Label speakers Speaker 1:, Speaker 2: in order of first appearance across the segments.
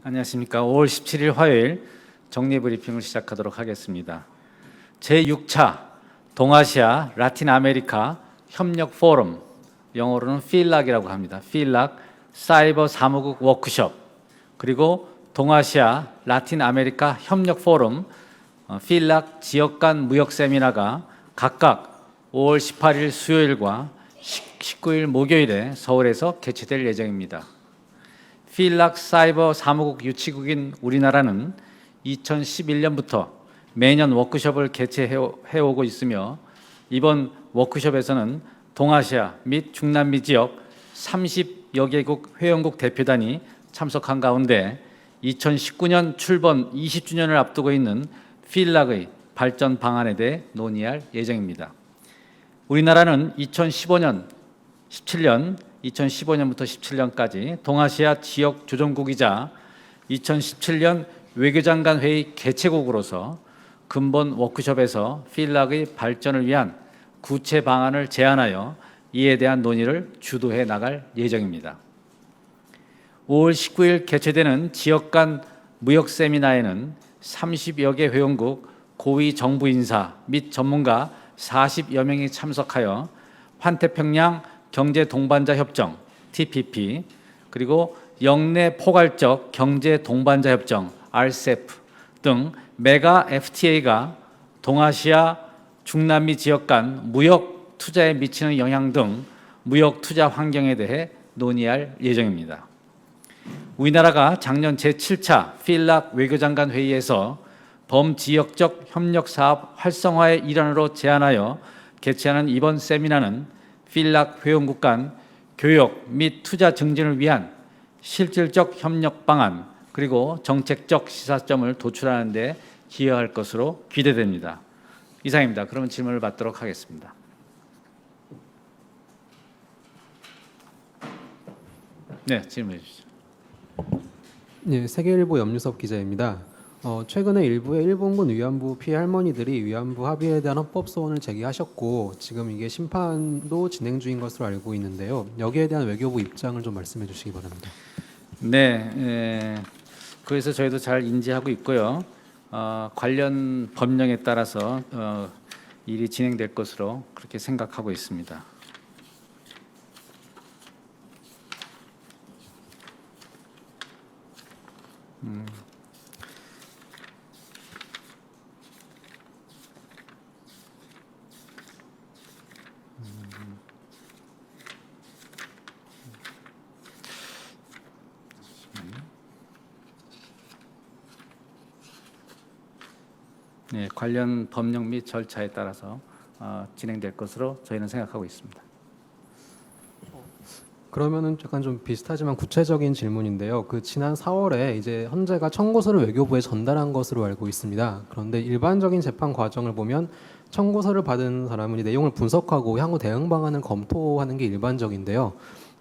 Speaker 1: 안녕하십니까. 5월 17일 화요일 정리브리핑을 시작하도록 하겠습니다. 제6차 동아시아 라틴 아메리카 협력 포럼, 영어로는 필락이라고 합니다. 필락 사이버 사무국 워크숍, 그리고 동아시아 라틴 아메리카 협력 포럼 필락 지역 간 무역 세미나가 각각 5월 18일 수요일과 19일 목요일에 서울에서 개최될 예정입니다. 필락 사이버 사무국 유치국인 우리나라는 2011년부터 매년 워크숍을 개최해오고 있으며, 이번 워크숍에서는 동아시아 및 중남미 지역 30여 개국 회원국 대표단이 참석한 가운데 2019년 출범 20주년을 앞두고 있는 필락의 발전 방안에 대해 논의할 예정입니다. 우리나라는 2015년부터 17년까지 동아시아 지역 조정국이자 2017년 외교장관 회의 개최국으로서 근본 워크숍에서 필락의 발전을 위한 구체 방안을 제안하여 이에 대한 논의를 주도해 나갈 예정입니다. 5월 19일 개최되는 지역 간 무역 세미나에는 30여 개 회원국 고위 정부 인사 및 전문가 40여 명이 참석하여 환태평양 경제 동반자 협정 TPP, 그리고 영내 포괄적 경제 동반자 협정 RCEP 등 메가 FTA가 동아시아 중남미 지역 간 무역 투자에 미치는 영향 등 무역 투자 환경에 대해 논의할 예정입니다. 우리나라가 작년 제7차 필락 외교장관 회의에서 범지역적 협력 사업 활성화의 일환으로 제안하여 개최하는 이번 세미나는 필락 회원국 간 교역 및 투자 증진을 위한 실질적 협력 방안, 그리고 정책적 시사점을 도출하는 데 기여할 것으로 기대됩니다. 이상입니다. 그러면 질문을 받도록 하겠습니다. 네, 질문해 주시죠.
Speaker 2: 네, 세계일보 염유섭 기자입니다. 최근에 일부의 일본군 위안부 피해 할머니들이 위안부 합의에 대한 헌법 소원을 제기하셨고, 지금 이게 심판도 진행 중인 것으로 알고 있는데요. 여기에 대한 외교부 입장을 좀 말씀해 주시기 바랍니다.
Speaker 1: 네, 그래서 저희도 잘 인지하고 있고요. 관련 법령에 따라서 일이 진행될 것으로 그렇게 생각하고 있습니다. 네, 관련 법령 및 절차에 따라서 진행될 것으로 저희는 생각하고 있습니다.
Speaker 2: 그러면은 약간 좀 비슷하지만 구체적인 질문인데요. 그 지난 4월에 이제 헌재가 청구서를 외교부에 전달한 것으로 알고 있습니다. 그런데 일반적인 재판 과정을 보면 청구서를 받은 사람은 이 내용을 분석하고 향후 대응 방안을 검토하는 게 일반적인데요.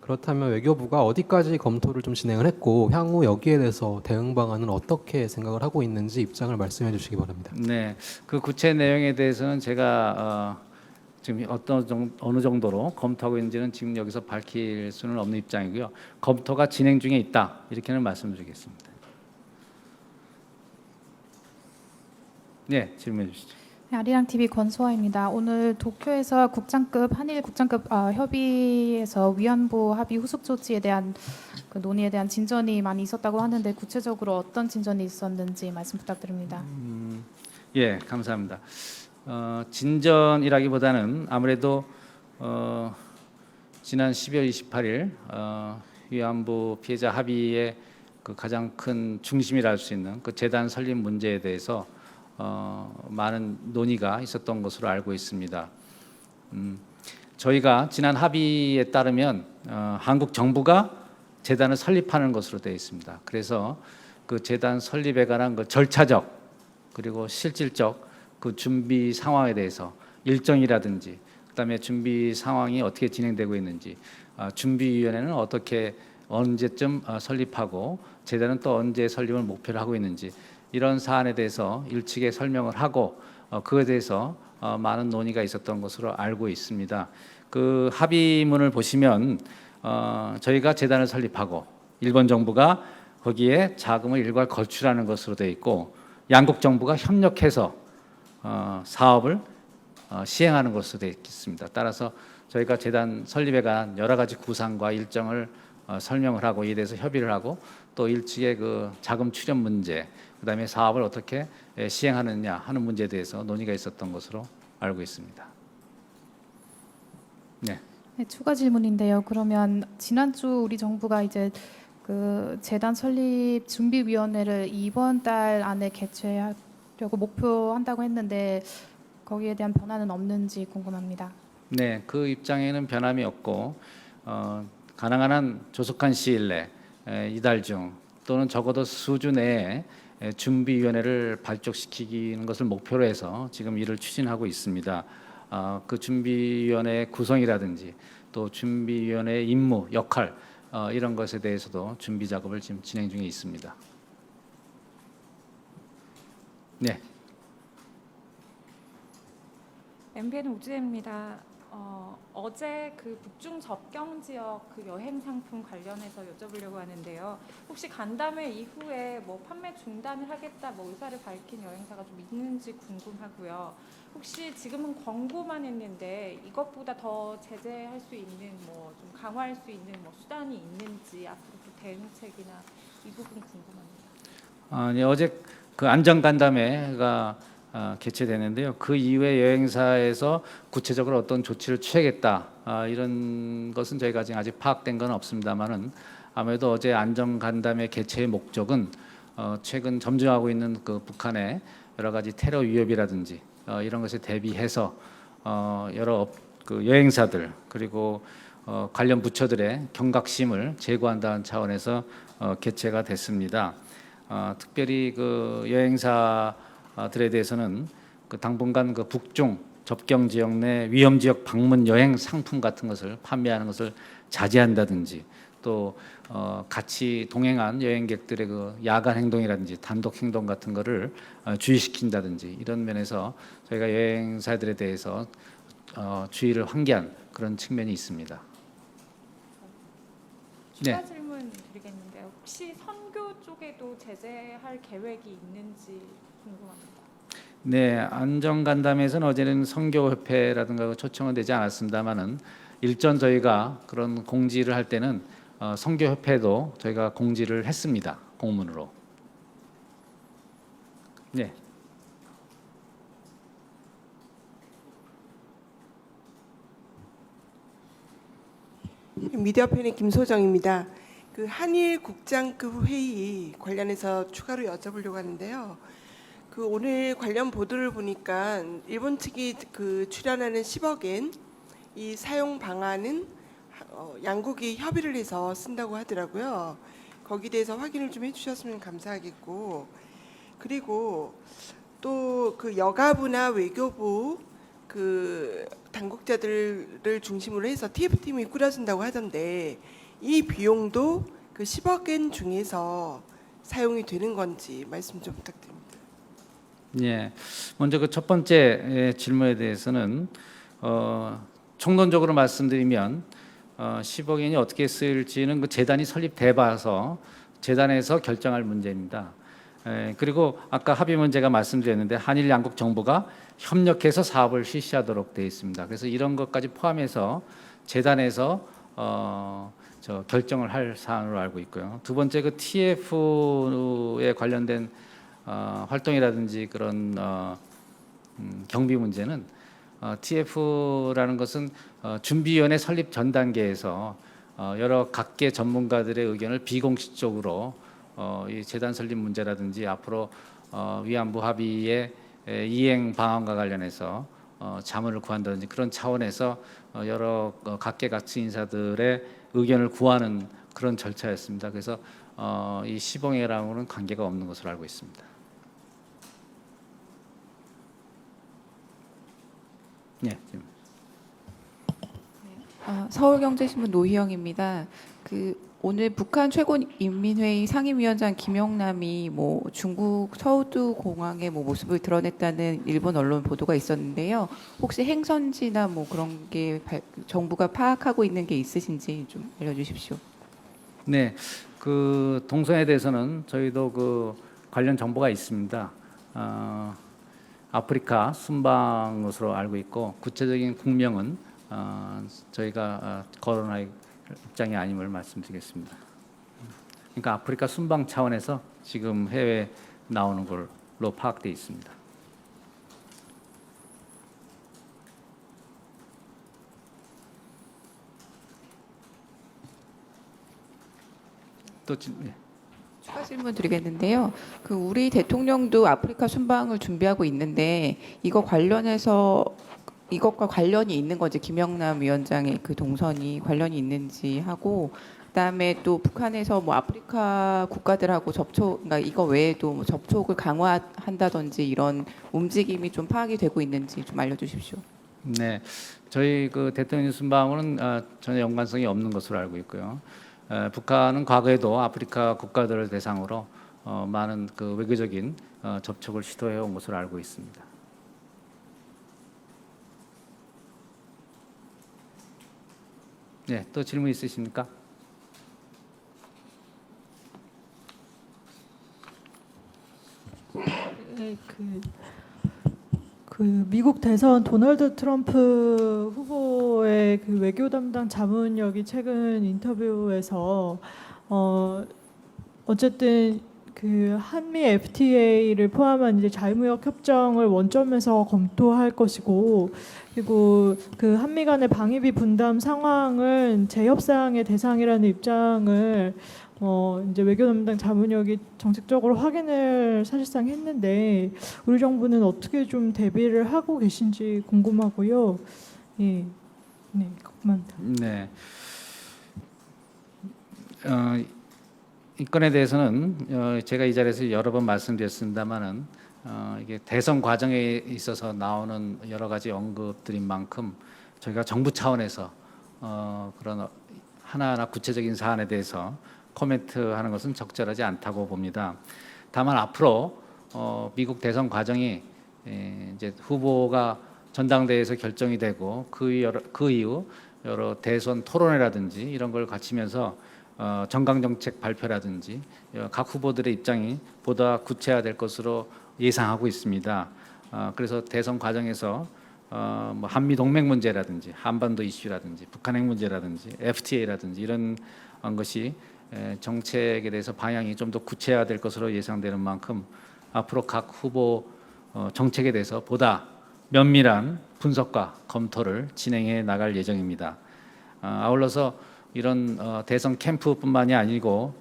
Speaker 2: 그렇다면 외교부가 어디까지 검토를 좀 진행을 했고, 향후 여기에 대해서 대응 방안은 어떻게 생각을 하고 있는지 입장을 말씀해 주시기 바랍니다.
Speaker 1: 네, 그 구체 내용에 대해서는 제가 지금 어느 정도로 검토하고 있는지는 지금 여기서 밝힐 수는 없는 입장이고요. 검토가 진행 중에 있다, 이렇게는 말씀드리겠습니다. 네, 질문해 주시죠.
Speaker 3: 네, 아리랑 TV 권소아입니다. 오늘 도쿄에서 한일 국장급 협의에서 위안부 합의 후속 조치에 대한 그 논의에 대한 진전이 많이 있었다고 하는데, 구체적으로 어떤 진전이 있었는지 말씀 부탁드립니다.
Speaker 1: 예, 감사합니다. 진전이라기보다는 아무래도 지난 12월 28일 위안부 피해자 합의의 그 가장 큰 중심이라 할 수 있는 그 재단 설립 문제에 대해서 많은 논의가 있었던 것으로 알고 있습니다. 저희가 지난 합의에 따르면 한국 정부가 재단을 설립하는 것으로 되어 있습니다. 그래서 그 재단 설립에 관한 그 절차적 그리고 실질적 그 준비 상황에 대해서 일정이라든지, 그다음에 준비 상황이 어떻게 진행되고 있는지, 준비위원회는 어떻게 언제쯤 설립하고 재단은 또 언제 설립을 목표로 하고 있는지, 이런 사안에 대해서 일찍이 설명을 하고 그에 대해서 많은 논의가 있었던 것으로 알고 있습니다. 그 합의문을 보시면 저희가 재단을 설립하고 일본 정부가 거기에 자금을 일괄 거출하는 것으로 되어 있고 양국 정부가 협력해서 사업을 시행하는 것으로 되어 있습니다. 따라서 저희가 재단 설립에 관한 여러 가지 구상과 일정을 설명을 하고 이에 대해서 협의를 하고 또 일찍의 그 자금 출연 문제, 그다음에 사업을 어떻게 시행하느냐 하는 문제에 대해서 논의가 있었던 것으로 알고 있습니다. 네.
Speaker 3: 네, 추가 질문인데요. 그러면 지난주 우리 정부가 이제 그 재단 설립 준비위원회를 이번 달 안에 개최하려고 목표한다고 했는데 거기에 대한 변화는 없는지 궁금합니다.
Speaker 1: 네, 그 입장에는 변함이 없고 가능한 한 조속한 시일 내 이달 중 또는 적어도 수주 내에 준비위원회를 발족시키는 것을 목표로 해서 지금 일을 추진하고 있습니다. 그 준비위원회의 구성이라든지 또 준비위원회의 임무, 역할 이런 것에 대해서도 준비 작업을 지금 진행 중에 있습니다. 네.
Speaker 4: MBN 우주혜입니다. 어제 그 북중 접경 지역 그 여행 상품 관련해서 여쭤보려고 하는데요. 혹시 간담회 이후에 뭐 판매 중단을 하겠다 뭐 의사를 밝힌 여행사가 좀 있는지 궁금하고요. 혹시 지금은 권고만 했는데 이것보다 더 제재할 수 있는 뭐 좀 강화할 수 있는 뭐 수단이 있는지 앞으로 그 대응책이나 이 부분 궁금합니다.
Speaker 1: 네, 어제 그 안전 간담회가 개최되는데요. 그 이후에 여행사에서 구체적으로 어떤 조치를 취하겠다 이런 것은 저희가 아직 파악된 건 없습니다만은 아무래도 어제 안전 간담회 개최의 목적은 최근 점증하고 있는 그 북한의 여러 가지 테러 위협이라든지 이런 것에 대비해서 여러 그 여행사들 그리고 관련 부처들의 경각심을 제고한다는 차원에서 개최가 됐습니다. 특별히 그 여행사들에 대해서는 그 당분간 그 북중 접경 지역 내 위험 지역 방문 여행 상품 같은 것을 판매하는 것을 자제한다든지 또 같이 동행한 여행객들의 그 야간 행동이라든지 단독 행동 같은 거를 주의시킨다든지 이런 면에서 저희가 여행사들에 대해서 주의를 환기한 그런 측면이 있습니다.
Speaker 4: 추가
Speaker 1: 네.
Speaker 4: 질문 드리겠는데요. 혹시 선교 쪽에도 제재할 계획이 있는지 궁금합니다.
Speaker 1: 네, 안전간담회에서는 어제는 선교협회라든가 초청은 되지 않았습니다만은 일전 저희가 그런 공지를 할 때는 선교협회도 저희가 공지를 했습니다. 공문으로. 네.
Speaker 5: 미디어편의 김소정입니다. 그 한일 국장급 회의 관련해서 추가로 여쭤보려고 하는데요. 그 오늘 관련 보도를 보니까 일본 측이 그 출연하는 10억엔 이 사용 방안은 양국이 협의를 해서 쓴다고 하더라고요. 거기에 대해서 확인을 좀 해주셨으면 감사하겠고, 그리고 또 그 여가부나 외교부 그 당국자들을 중심으로 해서 TF팀이 꾸려진다고 하던데 이 비용도 그 10억엔 중에서 사용이 되는 건지 말씀 좀 부탁드립니다.
Speaker 1: 예, 먼저 그 첫 번째 질문에 대해서는 총론적으로 말씀드리면 10억 엔이 어떻게 쓰일지는 그 재단이 설립돼 봐서 재단에서 결정할 문제입니다. 그리고 아까 합의 문제가 말씀드렸는데 한일 양국 정부가 협력해서 사업을 실시하도록 되어 있습니다. 그래서 이런 것까지 포함해서 재단에서 결정을 할 사안으로 알고 있고요. 두 번째 그 TF에 관련된 활동이라든지 그런 경비 문제는 TF라는 것은 준비위원회 설립 전 단계에서 여러 각계 전문가들의 의견을 비공식적으로 이 재단 설립 문제라든지 앞으로 위안부 합의의 이행 방안과 관련해서 자문을 구한다든지 그런 차원에서 여러 각계 가치 인사들의 의견을 구하는 그런 절차였습니다. 그래서 이 시봉회랑으로는 관계가 없는 것으로 알고 있습니다. 네.
Speaker 6: 서울경제신문 노희영입니다. 오늘 북한 최고인민회의 상임위원장 김영남이 중국 서우두 공항의 모습을 드러냈다는 일본 언론 보도가 있었는데요. 혹시 행선지나 그런 게 정부가 파악하고 있는 게 있으신지 좀 알려주십시오.
Speaker 1: 네, 그 동선에 대해서는 저희도 그 관련 정보가 있습니다. 아프리카 순방 것으로 알고 있고 구체적인 국명은 저희가 거론할 입장이 아님을 말씀드리겠습니다. 그러니까 아프리카 순방 차원에서 지금 해외 나오는 걸로 파악돼 있습니다. 또 예.
Speaker 6: 추가 질문 드리겠는데요. 그 우리 대통령도 아프리카 순방을 준비하고 있는데 이것과 관련이 있는 건지 김영남 위원장의 그 동선이 관련이 있는지 하고 그다음에 또 북한에서 뭐 아프리카 국가들하고 그러니까 이거 외에도 뭐 접촉을 강화한다든지 이런 움직임이 좀 파악이 되고 있는지 좀 알려주십시오.
Speaker 1: 네, 저희 그 대통령 순방은 전혀 연관성이 없는 것으로 알고 있고요. 북한은 과거에도 아프리카 국가들을 대상으로 많은 그 외교적인 접촉을 시도해 온 것으로 알고 있습니다. 네, 또 질문 있으십니까?
Speaker 7: 네, 그 미국 대선 도널드 트럼프 후보의 그 외교 담당 자문역이 최근 인터뷰에서 어쨌든 그 한미 FTA를 포함한 이제 자유무역 협정을 원점에서 검토할 것이고 그리고 그 한미 간의 방위비 분담 상황은 재협상의 대상이라는 입장을 이제 외교 담당 자문역이 정책적으로 확인을 사실상 했는데 우리 정부는 어떻게 좀 대비를 하고 계신지 궁금하고요. 예, 네, 그만다.
Speaker 1: 네. 이 건에 대해서는 제가 이 자리에서 여러 번 말씀드렸습니다만은 이게 대선 과정에 있어서 나오는 여러 가지 언급들인 만큼 저희가 정부 차원에서 그런 하나하나 구체적인 사안에 대해서 코멘트하는 것은 적절하지 않다고 봅니다. 다만 앞으로 미국 대선 과정이 이제 후보가 전당대회에서 결정이 되고 그 이후 여러 대선 토론회라든지 이런 걸 거치면서 정강 정책 발표라든지 각 후보들의 입장이 보다 구체화될 것으로 예상하고 있습니다. 그래서 대선 과정에서 뭐 한미 동맹 문제라든지 한반도 이슈라든지 북한 핵 문제라든지 FTA라든지 이런 것이 정책에 대해서 방향이 좀 더 구체화될 것으로 예상되는 만큼 앞으로 각 후보 정책에 대해서 보다 면밀한 분석과 검토를 진행해 나갈 예정입니다. 아울러서 이런 대선 캠프뿐만이 아니고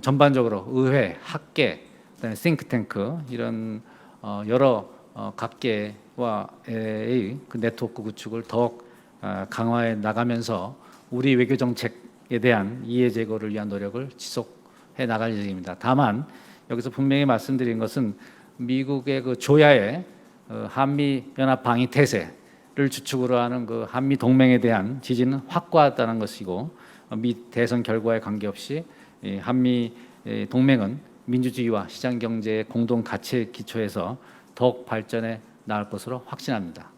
Speaker 1: 전반적으로 의회, 학계, 그다음에 싱크탱크 이런 여러 각계와의 그 네트워크 구축을 더욱 강화해 나가면서 우리 외교 정책에 대한 이해 제고를 위한 노력을 지속해 나갈 예정입니다. 다만 여기서 분명히 말씀드린 것은 미국의 그 조야의 한미 연합 방위 태세를 주축으로 하는 그 한미 동맹에 대한 지지는 확고하다는 것이고 미 대선 결과에 관계없이 한미 동맹은 민주주의와 시장 경제의 공동 가치에 기초해서 더욱 발전해 나갈 것으로 확신합니다.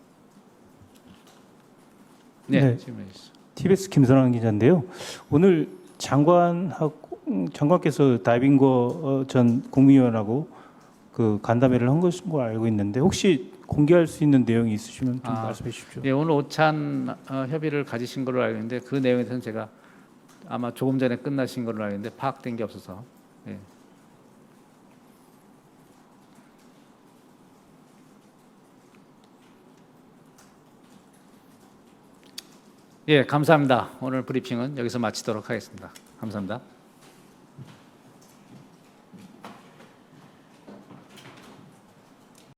Speaker 1: 네, 질문해 주시죠.
Speaker 8: TBS 김선환 기자인데요. 오늘 장관께서 다이빙거 전 국무위원하고 그 간담회를 한 것인 걸 알고 있는데 혹시 공개할 수 있는 내용이 있으시면 좀 말씀해 주십시오.
Speaker 1: 네, 오늘 오찬 협의를 가지신 걸로 알고 있는데 그 내용에 대해서는 제가 아마 조금 전에 끝나신 걸로 알고 있는데 파악된 게 없어서. 네. 예, 감사합니다. 오늘 브리핑은 여기서 마치도록 하겠습니다. 감사합니다.